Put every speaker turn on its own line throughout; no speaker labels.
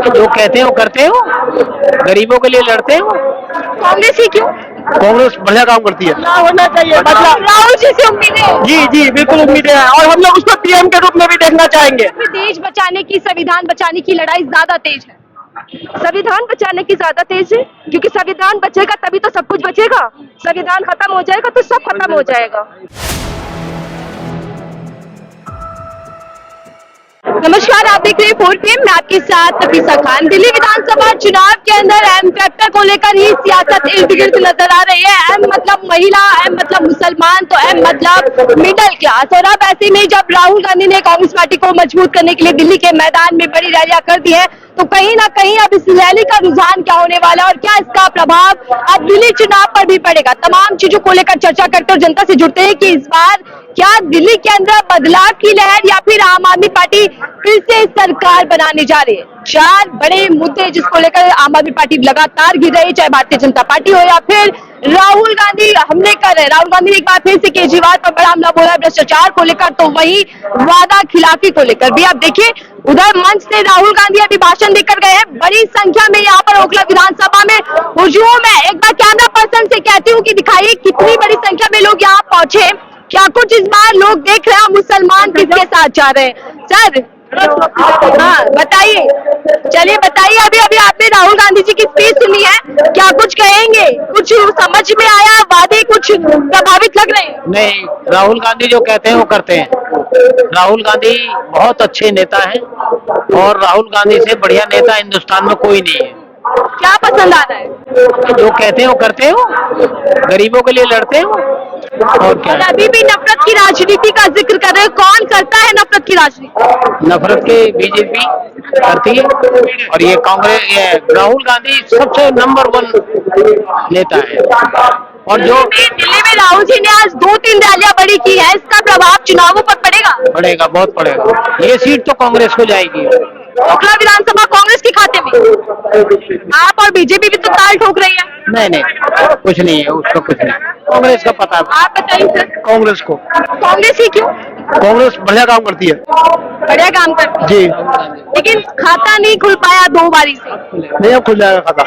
जो कहते हो करते हो, गरीबों के लिए लड़ते हो।
कांग्रेस ही क्यों?
कांग्रेस बढ़िया काम करती है।
होना चाहिए मतलब
राहुल जी से उम्मीद है।
जी जी बिल्कुल उम्मीद है और हम लोग उसको पीएम के रूप में भी देखना चाहेंगे।
देश बचाने की, संविधान बचाने की लड़ाई ज्यादा तेज है। संविधान बचाने की ज्यादा तेज है क्योंकि संविधान बचेगा तभी तो सब कुछ बचेगा। संविधान खत्म हो जाएगा तो सब खत्म हो जाएगा। नमस्कार, आप देख रहे हैं 4PM, मैं आपके साथ नफीसा खान। दिल्ली विधानसभा चुनाव के अंदर एम फैक्टर को लेकर ही सियासत इर्द गिर्द नजर आ रही है। एम मतलब महिला, एम मतलब मुसलमान, तो एम मतलब मिडिल क्लास। और अब ऐसे में जब राहुल गांधी ने कांग्रेस पार्टी को मजबूत करने के लिए दिल्ली के मैदान में बड़ी रैलियां कर दी है, तो कहीं ना कहीं अब इस रैली का रुझान क्या होने वाला है और क्या इसका प्रभाव अब दिल्ली चुनाव पर भी पड़ेगा, तमाम चीजों को लेकर चर्चा करते और जनता से जुड़ते हैं कि इस बार क्या दिल्ली के अंदर बदलाव की लहर या फिर आम आदमी पार्टी फिर से सरकार बनाने जा रही है। चार बड़े मुद्दे जिसको लेकर आम आदमी पार्टी लगातार घिर रही है, चाहे भारतीय जनता पार्टी हो या फिर राहुल गांधी हमले कर रहे हैं। राहुल गांधी ने एक बार फिर से केजरीवाल पर बड़ा हमला बोला है भ्रष्टाचार को लेकर, तो वही वादा खिलाफी को लेकर भी आप देखिए उधर मंच से राहुल गांधी अभी भाषण देकर गए हैं। बड़ी संख्या में यहाँ पर ओखला विधानसभा में हुजूम है। एक बार कैमरा पर्सन से कहती हूँ कि दिखाइए कितनी बड़ी संख्या में लोग यहाँ पहुंचे, क्या कुछ इस बार लोग देख रहे हैं मुसलमान किसके साथ जा रहे हैं। सर हाँ बताइए, चलिए बताइए, अभी अभी आपने राहुल गांधी जी की स्पीच सुनी है, क्या कुछ कहेंगे? कुछ समझ में आया? वादे कुछ प्रभावित लग रहे हैं?
नहीं, राहुल गांधी जो कहते हैं वो करते हैं। राहुल गांधी बहुत अच्छे नेता हैं और राहुल गांधी से बढ़िया नेता हिंदुस्तान में कोई नहीं है।
क्या पसंद आ रहा है?
जो कहते हो करते हो, गरीबों के लिए लड़ते हो और क्या।
और अभी भी नफरत की राजनीति का जिक्र कर रहे हैं, कौन करता है नफरत की राजनीति?
नफरत के बीजेपी करती है और ये कांग्रेस, ये राहुल गांधी सबसे नंबर 1 नेता है। और जो
दिल्ली में राहुल जी ने आज 2-3 रैलियां बड़ी की है, इसका प्रभाव चुनावों पर पड़ेगा?
पड़ेगा, बहुत पड़ेगा। ये सीट तो कांग्रेस को जाएगी।
ओखला विधानसभा कांग्रेस के खाते में। आप और बीजेपी भी तो ताल ठोक रही है।
नहीं नहीं, कुछ नहीं है, उसका कुछ नहीं। कांग्रेस का पता है।
आप बताइए सर।
कांग्रेस को।
कांग्रेस ही क्यों?
कांग्रेस बढ़िया काम करती है।
बढ़िया काम करती है
जी।
लेकिन खाता नहीं खुल पाया 2 बारी से।
नहीं, खुल जाएगा खाता।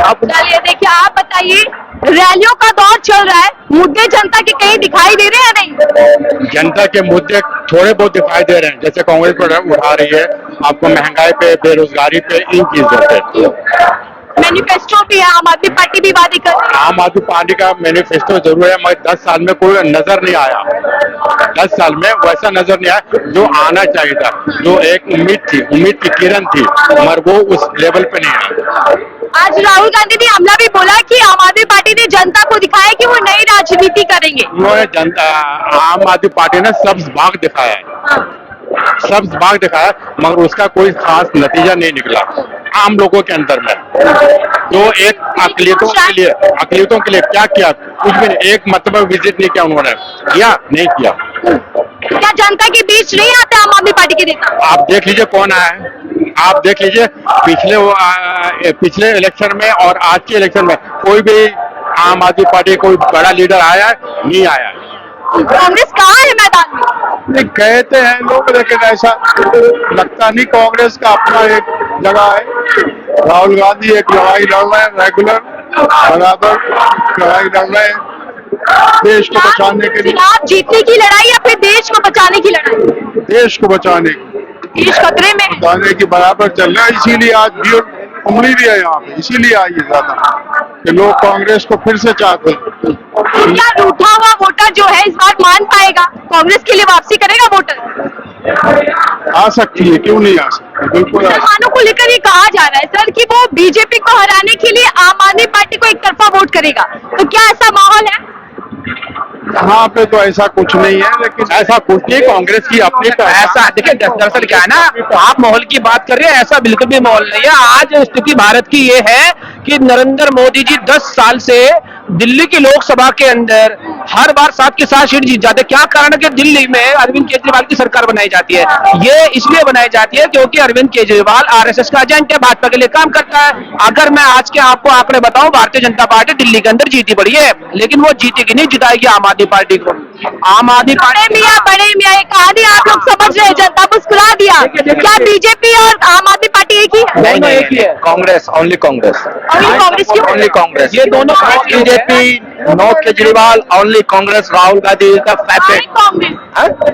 आप
चलिए देखिए, आप बताइए, रैलियों का दौर चल रहा है, मुद्दे जनता के कहीं दिखाई दे रहे हैं? नहीं,
जनता के मुद्दे थोड़े बहुत दिखाई दे रहे हैं, जैसे कांग्रेस पर उठा रही है आपको महंगाई पे, बेरोजगारी पे, इन चीजों पे।
मैनिफेस्टो भी है, आम आदमी पार्टी भी वादे कर रही है।
आम आदमी पार्टी का मैनिफेस्टो जरूर है, मगर 10 साल में कोई नजर नहीं आया। 10 साल में वैसा नजर नहीं आया जो आना चाहिए था, जो एक उम्मीद की किरण थी, मगर वो उस लेवल पे नहीं आया।
आज राहुल गांधी ने हमला भी बोला कि आम आदमी पार्टी ने जनता को दिखाया कि वो नई राजनीति करेंगे।
उन्होंने जनता, आम आदमी पार्टी ने सब्ज बाग दिखाया है, सब्ज बाग दिखाया, मगर उसका कोई खास नतीजा नहीं निकला आम लोगों के अंदर में। जो एक अकलियतों के लिए क्या किया? कुछ भी नहीं, एक मतलब विजिट नहीं किया उन्होंने, किया नहीं किया।
क्या जनता के बीच नहीं आते आम आदमी पार्टी के नेता?
आप देख लीजिए कौन आया है, आप देख लीजिए पिछले इलेक्शन में और आज के इलेक्शन में कोई भी आम आदमी पार्टी कोई बड़ा लीडर आया है? नहीं आया है।
कांग्रेस कहाँ है मैदान में?
नहीं कहते हैं लोग, लेकिन ऐसा लगता नहीं। कांग्रेस का अपना एक जगह है। राहुल गांधी एक लड़ाई लड़ रहे हैं, रेगुलर बराबर लड़ाई लड़ रहे हैं देश को बचाने के लिए।
चुनाव जीतने की लड़ाई या फिर देश को बचाने की लड़ाई?
देश को बचाने की,
देश खतरे में
बचाने की बराबर चल रहा है। इसीलिए आज भीड़ उमड़ी भी है यहाँ पे, इसीलिए आई है ज्यादा कि लोग कांग्रेस को फिर से चाहते हैं।
क्या रूठा हुआ वोटर जो है इस बार मान पाएगा? कांग्रेस के लिए वापसी करेगा वोटर?
आ सकती है, क्यों नहीं आ सकती, बिल्कुल।
मुसलमानों को लेकर ये कहा जा रहा है सर कि वो बीजेपी को हराने के लिए आम आदमी पार्टी को एक तरफा वोट करेगा, तो क्या ऐसा माहौल है?
यहाँ पे तो ऐसा कुछ नहीं है, लेकिन ऐसा कुछ नहीं, कांग्रेस की अपनी
ऐसा देखिए, दरअसल क्या है ना, तो आप माहौल की बात कर रहे हैं, ऐसा बिल्कुल भी माहौल नहीं है। आज स्थिति भारत की ये है कि नरेंद्र मोदी जी 10 साल से दिल्ली की लोकसभा के अंदर हर बार 7 की 7 सीट जीत जाते, क्या कारण है कि दिल्ली में अरविंद केजरीवाल की सरकार बनाई जाती है? ये इसलिए बनाई जाती है क्योंकि अरविंद केजरीवाल आरएसएस का एजेंट है, भाजपा के लिए काम करता है। अगर मैं आज के आपको आंकड़े बताऊं, भारतीय जनता पार्टी दिल्ली के अंदर जीती बड़ी है, लेकिन वो जीतेगी नहीं, जिताएगी आम आदमी पार्टी को। आम आदमी पार्टी
बड़े मियाँ ये कहानी आप लोग समझ रहे हैं, जनता मुस्कुरा दिया। क्या बीजेपी और आम आदमी पार्टी एक ही है?
दोनों एक ही है।
कांग्रेस, ओनली कांग्रेस,
ओनली कांग्रेस क्यों?
ओनली कांग्रेस।
ये दोनों
BJP, no Kejriwal, only Congress. Rahul Gandhi is the
Why
favorite.
Congress?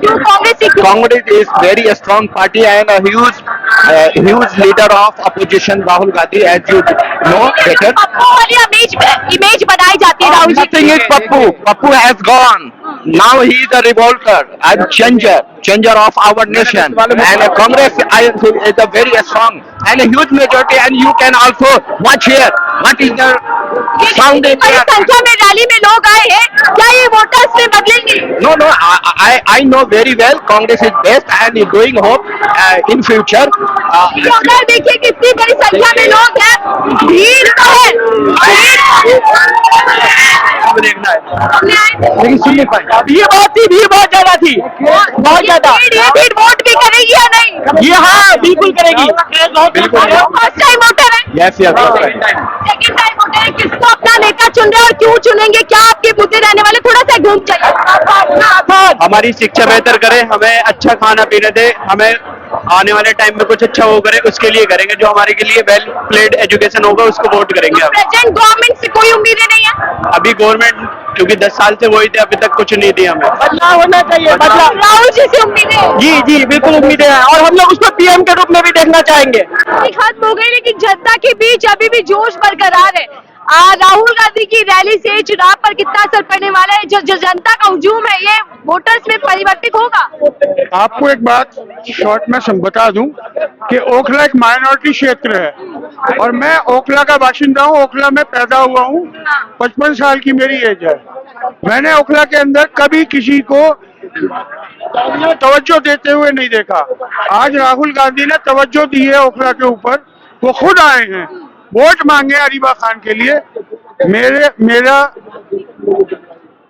क्यों कांग्रेस ही क्यों?
Congress is very strong party and a huge leader of opposition. Rahul Gandhi, as you know better.
Pappu वाली इमेज बनाई जाती है Rahul ji
Nothing is Pappu. Pappu has gone. Now he is a revolter and changer of our nation. And Congress is a very strong and a huge majority. And you can also watch here. What is the sound in
बड़ी
there?
संख्या में rally में लोग आए हैं, क्या ये voters में बदलेंगे?
No, I know very well Congress is best and is doing hope in future.
अगर देखिए कितनी बड़ी संख्या में लोग हैं, भीड़ तो है,
देखना है,
भीड़
लेकिन सुन नहीं पाए। भीड़ बहुत ज्यादा थी, बहुत ज्यादा।
ये भीड़ वोट भी करेगी या नहीं?
ये हाँ बिल्कुल करेगी।
फर्स्ट टाइम वोटर है,
Yes.
सेकंड टाइम वोटर है, किसको अपना नेता चुन रहे हैं और क्यों चुनेंगे? क्या आपके मुद्दे रहने वाले? थोड़ा सा घूम चाहिए।
हमारी शिक्षा बेहतर करे, हमें अच्छा खाना पीने दे, हमें आने वाले टाइम में कुछ अच्छा वो करे, उसके लिए करेंगे। जो हमारे के लिए वेल प्लेड एजुकेशन होगा उसको वोट करेंगे हम।
प्रेजेंट गवर्नमेंट से कोई उम्मीदें नहीं है?
अभी गवर्नमेंट क्योंकि 10 साल से वही थे, अभी तक कुछ नहीं दिया हमें।
बदलाव होना चाहिए, बदलाव।
राहुल जी से उम्मीदें?
जी बिल्कुल उम्मीदें हैं, और हम लोग उसको पीएम के रूप में भी देखना चाहेंगे।
खत्म हो गई, लेकिन जनता के बीच अभी भी जोश बरकरार है। राहुल गांधी की रैली से चुनाव पर कितना असर पड़ने वाला है? जो जनता का हुजूम है, ये वोटर्स में परिवर्तित होगा?
आपको एक बात शॉर्ट में बता दूं कि ओखला एक माइनॉरिटी क्षेत्र है और मैं ओखला का बाशिंदा हूं। ओखला में पैदा हुआ हूं, 55 साल की मेरी एज है। मैंने ओखला के अंदर कभी किसी को तवज्जो देते हुए नहीं देखा। आज राहुल गांधी ने तवज्जो दी है ओखला के ऊपर, वो खुद आए हैं, वोट मांगे अरीबा खान के लिए। मेरा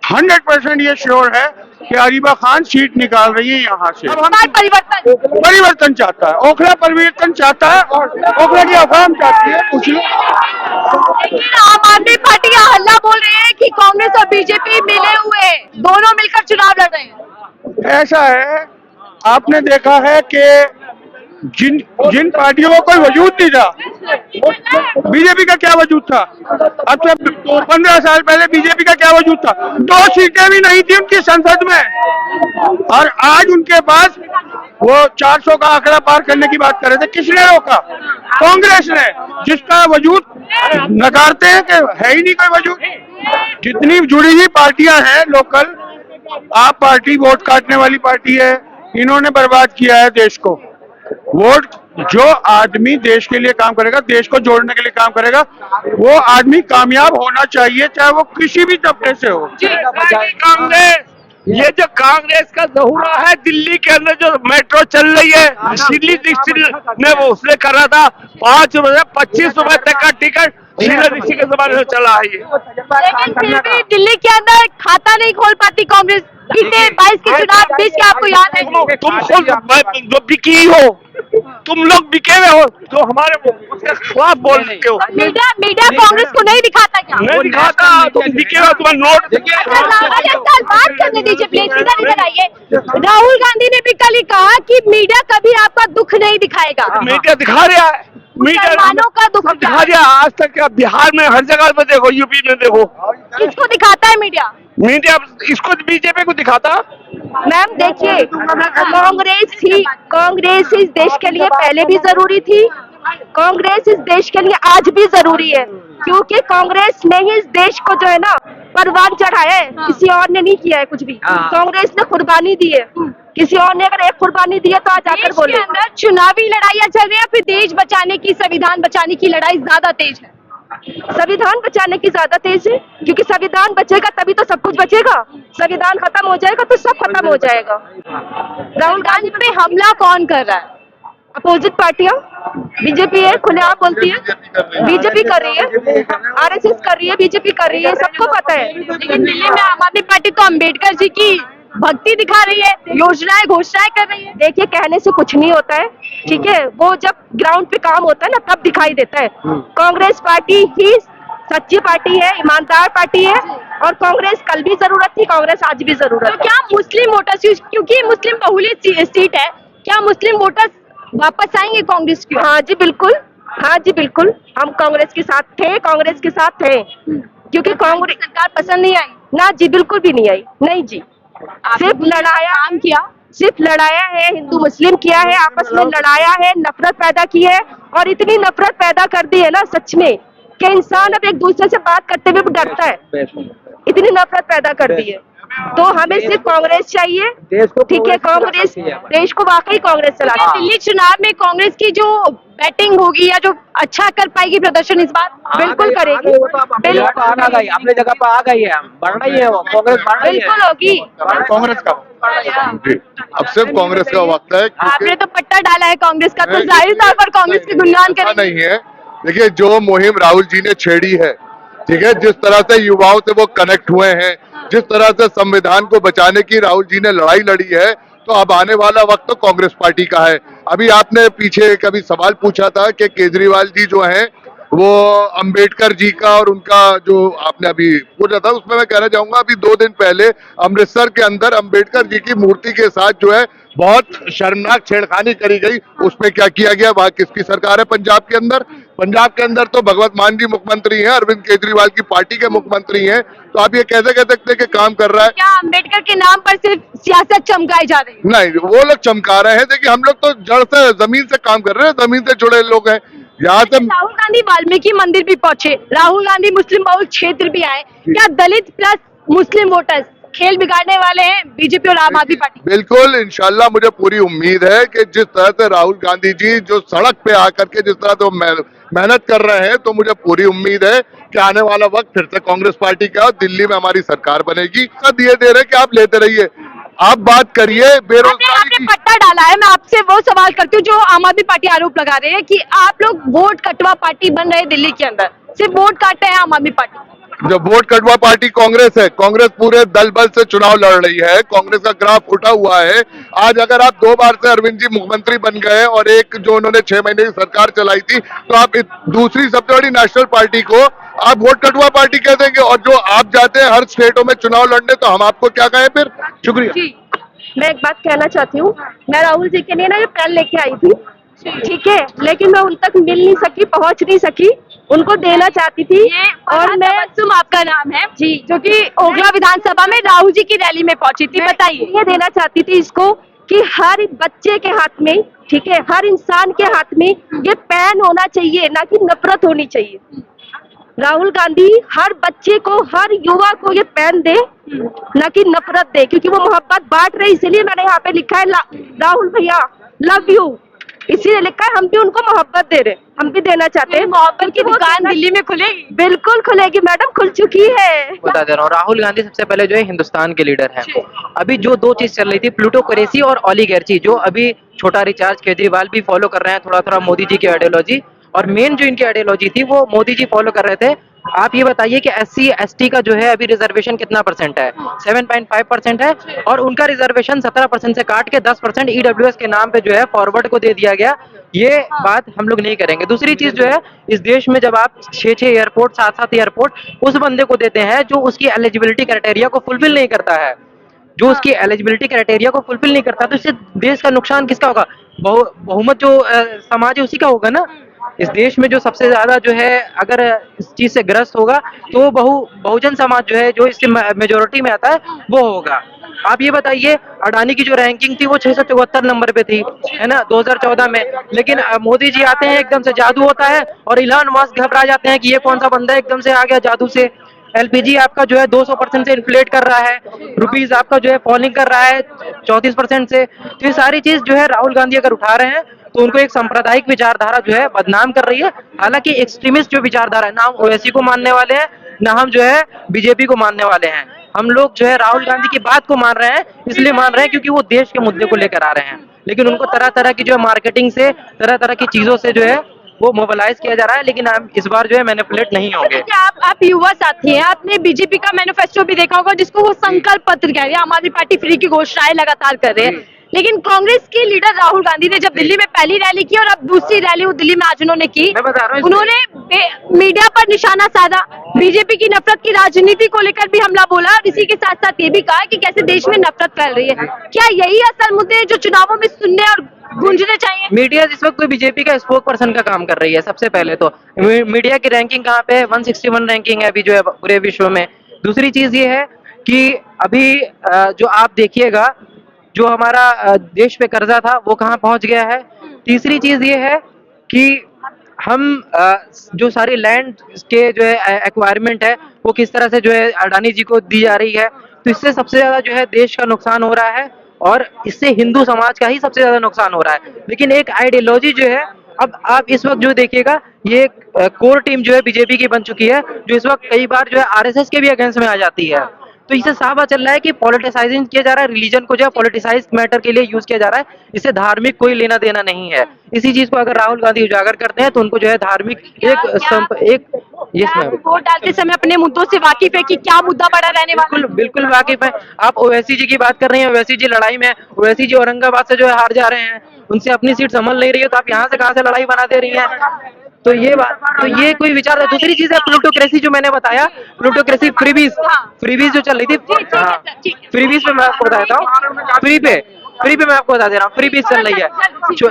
100% ये श्योर है कि अरीबा खान सीट निकाल रही है यहाँ से। परिवर्तन चाहता है ओखला, परिवर्तन चाहता है और ओखला की अवाम चाहती है। कुछ
लेकिन आम आदमी पार्टी का हल्ला बोल रही है कि कांग्रेस और बीजेपी मिले हुए हैं, दोनों मिलकर चुनाव लड़ रहे हैं।
ऐसा है, आपने देखा है कि जिन पार्टियों को कोई वजूद नहीं था, बीजेपी का क्या वजूद था? अब से 15 साल पहले बीजेपी का क्या वजूद था? 2 सीटें भी नहीं थी उनकी संसद में, और आज उनके पास वो 400 का आंकड़ा पार करने की बात कर रहे थे। किसने रोका? कांग्रेस ने, जिसका वजूद नकारते हैं कि है ही नहीं कोई वजूद। जितनी जुड़ी हुई पार्टियां हैं लोकल, आप पार्टी वोट काटने वाली पार्टी है, इन्होंने बर्बाद किया है देश को। वोट, जो आदमी देश के लिए काम करेगा, देश को जोड़ने के लिए काम करेगा, वो आदमी कामयाब होना चाहिए, चाहे वो किसी भी तबके से हो।
कांग्रेस, ये जो कांग्रेस का जहूरा है, दिल्ली के अंदर जो मेट्रो चल रही है, दिल्ली डिस्ट्रिक्ट ने वो उसने करा था 5 रुपए 25 रुपए तक का टिकट ऋषि के जमाने से चला है ये।
लेकिन फिर भी दिल्ली के अंदर खाता नहीं खोल पाती कांग्रेस। पिछले 22 के चुनाव बीच के आपको याद है?
तुम खुद जो बिकी हो, तुम लोग बिके हुए हो, जो हमारे उसके खिलाफ बोल रहे हो।
मीडिया कांग्रेस को नहीं दिखाता क्या?
नहीं दिखाता, तुम बिके हो, तुम्हारा नोट।
बात करने दीजिए प्लीज, इधर आइए। राहुल गांधी ने भी कल ही कहा कि मीडिया कभी आपका दुख नहीं दिखाएगा।
मीडिया दिखा रहा है,
मुसलमानों का दुख
दिखा रहा है। आज तक क्या बिहार में हर जगह पे देखो, यूपी में देखो,
किसको दिखाता है मीडिया?
मीडिया इसको बीजेपी को दिखाता।
मैम देखिए, कांग्रेस इस देश के लिए पहले भी जरूरी थी, कांग्रेस इस देश के लिए आज भी जरूरी है, क्योंकि कांग्रेस ने ही इस देश को जो है ना परवान चढ़ाया है, किसी और ने नहीं किया है कुछ भी। कांग्रेस ने कुर्बानी दी है, किसी और ने अगर एक कुर्बानी दी है तो आज आकर बोले। अंदर चुनावी लड़ाइयाँ चल रही है, फिर देश बचाने की, संविधान बचाने की लड़ाई ज्यादा तेज है। संविधान बचाने की ज्यादा तेज है, क्योंकि संविधान बचेगा तभी तो सब कुछ बचेगा। संविधान खत्म हो जाएगा तो सब खत्म हो जाएगा। राहुल गांधी पे हमला कौन कर रहा है? अपोजिट पार्टियां बीजेपी है, खुलेआम बोलती है बीजेपी कर रही है, आरएसएस कर रही है, बीजेपी कर रही है, सबको पता है। लेकिन दिल्ली में आम आदमी पार्टी तो अम्बेडकर जी की भक्ति दिखा रही है, योजनाएं घोषणाएं कर रही है। देखिए, कहने से कुछ नहीं होता है, ठीक है, वो जब ग्राउंड पे काम होता है ना तब दिखाई देता है। कांग्रेस पार्टी ही सच्ची पार्टी है, ईमानदार पार्टी है, और कांग्रेस कल भी जरूरत थी, कांग्रेस आज भी जरूरत है। तो क्या मुस्लिम वोटर्स, क्योंकि मुस्लिम बहुलित सीट है, क्या मुस्लिम वोटर्स वापस आएंगे कांग्रेस की? हाँ जी बिल्कुल, हाँ जी बिल्कुल, हम कांग्रेस के साथ थे, कांग्रेस के साथ थे, क्योंकि कांग्रेस सरकार पसंद नहीं आई ना जी, बिल्कुल भी नहीं आई, नहीं जी। सिर्फ लड़ाया, काम किया, सिर्फ लड़ाया है, हिंदू मुस्लिम किया है, आपस में लड़ाया है, नफरत पैदा की है, और इतनी नफरत पैदा कर दी है ना सच में कि इंसान अब एक दूसरे से बात करते हुए डरता है, इतनी नफरत पैदा कर दी है। तो हमें सिर्फ कांग्रेस चाहिए, ठीक है, कांग्रेस देश को वाकई कांग्रेस चलाती है। दिल्ली चुनाव में कांग्रेस की जो बैटिंग होगी या जो अच्छा कर पाएगी प्रदर्शन इस बार, बिल्कुल करेगी,
बिल्कुल आ गई, अपने जगह पर आ गई है, बढ़ रही है वो, कांग्रेस बढ़ रही है,
बिल्कुल होगी।
कांग्रेस का जी, अब सिर्फ कांग्रेस का वक्त है,
आपने तो पट्टा डाला है कांग्रेस का, तो जाहिर तौर पर कांग्रेस के गुणगान
ऐसा
करेंगे।
नहीं है। देखिए, जो मुहिम राहुल जी ने छेड़ी है, ठीक है, जिस तरह से युवाओं से वो कनेक्ट हुए हैं, जिस तरह से संविधान को बचाने की राहुल जी ने लड़ाई लड़ी है, तो अब आने वाला वक्त तो कांग्रेस पार्टी का है। अभी आपने पीछे कभी सवाल पूछा था कि केजरीवाल जी जो हैं वो अंबेडकर जी का और उनका जो आपने अभी पूछा था, उसमें मैं कहना चाहूंगा, अभी 2 दिन पहले अमृतसर के अंदर अंबेडकर जी की मूर्ति के साथ जो है बहुत शर्मनाक छेड़खानी करी गई। उसमें क्या किया गया? वहां किसकी सरकार है? पंजाब के अंदर। पंजाब के अंदर तो भगवत मान जी मुख्यमंत्री हैं, अरविंद केजरीवाल की पार्टी के मुख्यमंत्री हैं, तो आप ये कैसे कह सकते हैं कि काम कर रहा है?
क्या अम्बेडकर के नाम पर सिर्फ सियासत चमकाई जा रही है?
नहीं, वो लोग चमका रहे हैं। देखिए, हम लोग तो जड़ से, जमीन से काम कर रहे हैं, जमीन से जुड़े लोग हैं। यहाँ से
राहुल गांधी वाल्मीकि मंदिर भी पहुंचे, राहुल गांधी मुस्लिम बहुल क्षेत्र भी आए, क्या दलित प्लस मुस्लिम वोटर्स खेल बिगाड़ने वाले हैं बीजेपी और आम आदमी पार्टी?
बिल्कुल, इंशाल्लाह मुझे पूरी उम्मीद है कि जिस तरह से राहुल गांधी जी जो सड़क पे आकर के जिस तरह से वो मेहनत कर रहे हैं, तो मुझे पूरी उम्मीद है कि आने वाला वक्त फिर से कांग्रेस पार्टी का, दिल्ली में हमारी सरकार बनेगी। दिए दे रहे कि आप लेते रहिए, आप बात करिए बेरोजगारी
आपने
की।
पट्टा डाला है, मैं आपसे वो सवाल करती हूँ जो आम आदमी पार्टी आरोप लगा रहे हैं कि आप लोग वोट कटवा पार्टी बन रहे हैं दिल्ली के अंदर, सिर्फ वोट काटते हैं आम आदमी पार्टी।
जब वोट कटवा पार्टी कांग्रेस है, कांग्रेस पूरे दल बल से चुनाव लड़ रही है, कांग्रेस का ग्राफ उठा हुआ है। आज अगर आप 2 बार से अरविंद जी मुख्यमंत्री बन गए और एक जो उन्होंने 6 महीने की सरकार चलाई थी, तो आप दूसरी सबसे बड़ी नेशनल पार्टी को आप वोट कटवा पार्टी कह देंगे। और जो आप जाते हैं हर स्टेटों में चुनाव लड़ने, तो हम आपको क्या कहें फिर? शुक्रिया
जी, मैं एक बात कहना चाहती हूँ, मैं राहुल जी के लिए ना ये पेन लेके आई थी, ठीक है, लेकिन मैं उन तक मिल नहीं सकी, पहुंच नहीं सकी, उनको देना चाहती थी। और मैं आपका नाम है जी, जो कि ओखला विधानसभा में राहुल जी की रैली में पहुंची थी, बताइए। ये देना चाहती थी इसको कि हर बच्चे के हाथ में, ठीक है, हर इंसान के हाथ में ये पेन होना चाहिए, ना कि नफरत होनी चाहिए। राहुल गांधी हर बच्चे को, हर युवा को ये पेन दे, ना कि नफरत दे, क्योंकि वो मोहब्बत बांट रहे, इसलिए मैंने यहाँ पे लिखा है राहुल भैया लव यू, इसीलिए लिखा है। हम भी उनको मोहब्बत दे रहे, हम भी देना चाहते हैं मोहब्बत की दुकान दिल्ली में खुलेगी, बिल्कुल खुलेगी मैडम, खुल चुकी है।
बता दे रहा हूँ, राहुल गांधी सबसे पहले जो है हिंदुस्तान के लीडर हैं। अभी जो 2 चीज चल रही थी, प्लूटोक्रेसी और ओलिगार्ची, जो अभी छोटा रिचार्ज केजरीवाल भी फॉलो कर रहे हैं, थोड़ा थोड़ा मोदी जी की आइडियोलॉजी, और मेन जो इनकी आइडियोलॉजी थी वो मोदी जी फॉलो कर रहे थे। आप ये बताइए कि SC ST का जो है अभी रिजर्वेशन कितना % है? 7.5% है, और उनका रिजर्वेशन 17% से काट के 10% EWS के नाम पे जो है फॉरवर्ड को दे दिया गया। ये बात हम लोग नहीं करेंगे। दूसरी चीज जो है, इस देश में जब आप 6-6 एयरपोर्ट, 7-7 एयरपोर्ट उस बंदे को देते हैं जो उसकी एलिजिबिलिटी क्राइटेरिया को फुलफिल नहीं करता है, जो उसकी एलिजिबिलिटी क्राइटेरिया को फुलफिल नहीं करता, तो इससे देश का नुकसान किसका होगा? बहुमत जो समाज है उसी का होगा ना। इस देश में जो सबसे ज्यादा जो है अगर इस चीज से ग्रस्त होगा तो बहुजन समाज जो है, जो इसके मेजोरिटी में आता है, वो होगा। आप ये बताइए, अडानी की जो रैंकिंग थी वो 674 नंबर पे थी, है ना, 2014 में, लेकिन मोदी जी आते हैं, एकदम से जादू होता है और इलॉन मस्क घबरा जाते हैं कि ये कौन सा बंदा एकदम से आ गया जादू से। LPG आपका जो है 200% से इन्फ्लेट कर रहा है, रुपीज आपका जो है फॉलिंग कर रहा है 34% से। तो ये सारी चीज जो है राहुल गांधी अगर उठा रहे हैं तो उनको एक सांप्रदायिक विचारधारा जो है बदनाम कर रही है। हालांकि एक्सट्रीमिस्ट जो विचारधारा है, ना हम ओवैसी को मानने वाले हैं, ना हम जो है बीजेपी को मानने वाले हैं। हम लोग जो है राहुल गांधी की बात को मान रहे हैं, इसलिए मान रहे हैं क्योंकि वो देश के मुद्दे को लेकर आ रहे हैं, लेकिन उनको तरह तरह की जो है मार्केटिंग से, तरह तरह की चीजों से जो है वो मोबिलाइज किया जा रहा है, लेकिन हम इस बार जो है मैनिपुलेट नहीं होंगे।
देखिए, आप युवा साथी हैं, आपने बीजेपी का मैनिफेस्टो भी देखा होगा जिसको वो संकल्प पत्र कह रहे हैं, आम आदमी पार्टी फ्री की घोषणाएं लगातार कर रहे हैं, लेकिन कांग्रेस के लीडर राहुल गांधी ने जब दिल्ली में पहली रैली की और अब दूसरी रैली वो दिल्ली में आज उन्होंने की,
मैं बता रहा हूं
उन्होंने मीडिया पर निशाना साधा, बीजेपी की नफरत की राजनीति को लेकर भी हमला बोला और इसी के साथ साथ ये भी कहा कि कैसे देश में नफरत फैल रही है। क्या यही असल मुद्दे हैं जो चुनावों में सुनने और गूंजने चाहिए?
मीडिया इस वक्त बीजेपी का स्पोक पर्सन का काम कर रही है। सबसे पहले तो मीडिया की रैंकिंग कहाँ पे है, 161 रैंकिंग है अभी जो है पूरे विश्व में। दूसरी चीज ये है कि अभी जो आप देखिएगा जो हमारा देश पे कर्जा था वो कहाँ पहुंच गया है। तीसरी चीज ये है कि हम जो सारी लैंड के जो है एक्वायरमेंट है वो किस तरह से जो है अडानी जी को दी जा रही है, तो इससे सबसे ज्यादा जो है देश का नुकसान हो रहा है और इससे हिंदू समाज का ही सबसे ज्यादा नुकसान हो रहा है। लेकिन एक आइडियोलॉजी जो है, अब आप इस वक्त जो देखिएगा ये कोर टीम जो है बीजेपी की बन चुकी है, जो इस वक्त कई बार जो है आरएसएस के भी अगेंस्ट में आ जाती है। तो इससे साफ चल रहा है कि पॉलिटिसाइजिंग किया जा रहा है, रिलीजन को जो है पॉलिटिसाइज मैटर के लिए यूज किया जा रहा है, इससे धार्मिक कोई लेना देना नहीं है। इसी चीज को अगर राहुल गांधी उजागर करते हैं तो उनको जो है धार्मिक यस मैम,
वोट डालते समय अपने मुद्दों से वाकिफ है कि क्या मुद्दा बड़ा रहने वाला है?
बिल्कुल बिल्कुल वाकिफ है। आप ओवैसी जी की बात कर रही हैं, ओवैसी जी लड़ाई में, ओवैसी जी औरंगाबाद से जो है हार जा रहे हैं, उनसे अपनी सीट संभल नहीं रही है, तो आप यहाँ से कहाँ से लड़ाई बना दे रही हैं? तो ये बात, तो ये कोई विचार है। दूसरी चीज है प्लूटोक्रेसी, जो मैंने बताया, प्लूटोक्रेसी फ्रीबीज जो चल रही थी, हाँ, फ्रीबीज पे मैं आपको बताता हूँ, फ्री पे मैं आपको बता दे रहा हूँ, फ्री बीज चल रही है।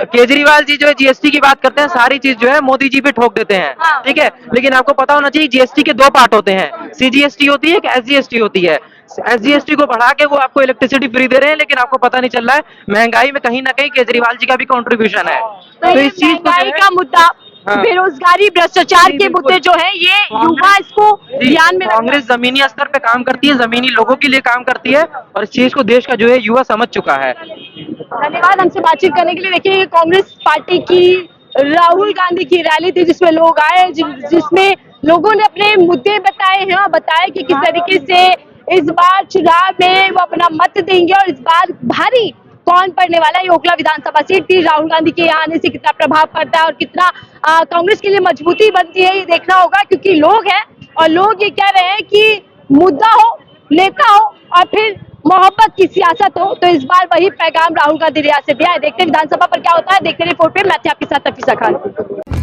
केजरीवाल जी जो है जीएसटी की बात करते हैं, सारी चीज जो है मोदी जी पे ठोक देते हैं, ठीक है, लेकिन आपको पता होना चाहिए जीएसटी के दो पार्ट होते हैं, सीजीएसटी होती है, एक एसजीएसटी होती है। एसजीएसटी को बढ़ा के वो आपको इलेक्ट्रिसिटी फ्री दे रहे हैं, लेकिन आपको पता नहीं चल रहा है महंगाई में कहीं ना कहीं केजरीवाल जी का भी कंट्रीब्यूशन है।
तो इस चीज का मुद्दा, बेरोजगारी, भ्रष्टाचार के मुद्दे जो है, ये युवा इसको ध्यान में
कांग्रेस जमीनी स्तर पे काम करती है, जमीनी लोगों के लिए काम करती है, और इस चीज को देश का जो है युवा समझ चुका है।
धन्यवाद हमसे बातचीत करने के लिए। देखिए, कांग्रेस पार्टी की राहुल गांधी की रैली थी जिसमें लोग आए, जिसमें लोगों ने अपने मुद्दे बताए हैं और बताया कि किस तरीके से इस बार चुनाव में वो अपना मत देंगे और इस बार भारी कौन पड़ने वाला है। ये ओखला विधानसभा सीट थी, राहुल गांधी के यहाँ आने से कितना प्रभाव पड़ता है और कितना कांग्रेस के लिए मजबूती बनती है, ये देखना होगा, क्योंकि लोग हैं और लोग ये कह रहे हैं कि मुद्दा हो, नेता हो और फिर मोहब्बत की सियासत हो। तो इस बार वही पैगाम राहुल गांधी रियासत दिया है। देखते हैं विधानसभा पर क्या होता है। देखते रहिए 4PM, मैं थी आपके साथ तफीसा खान।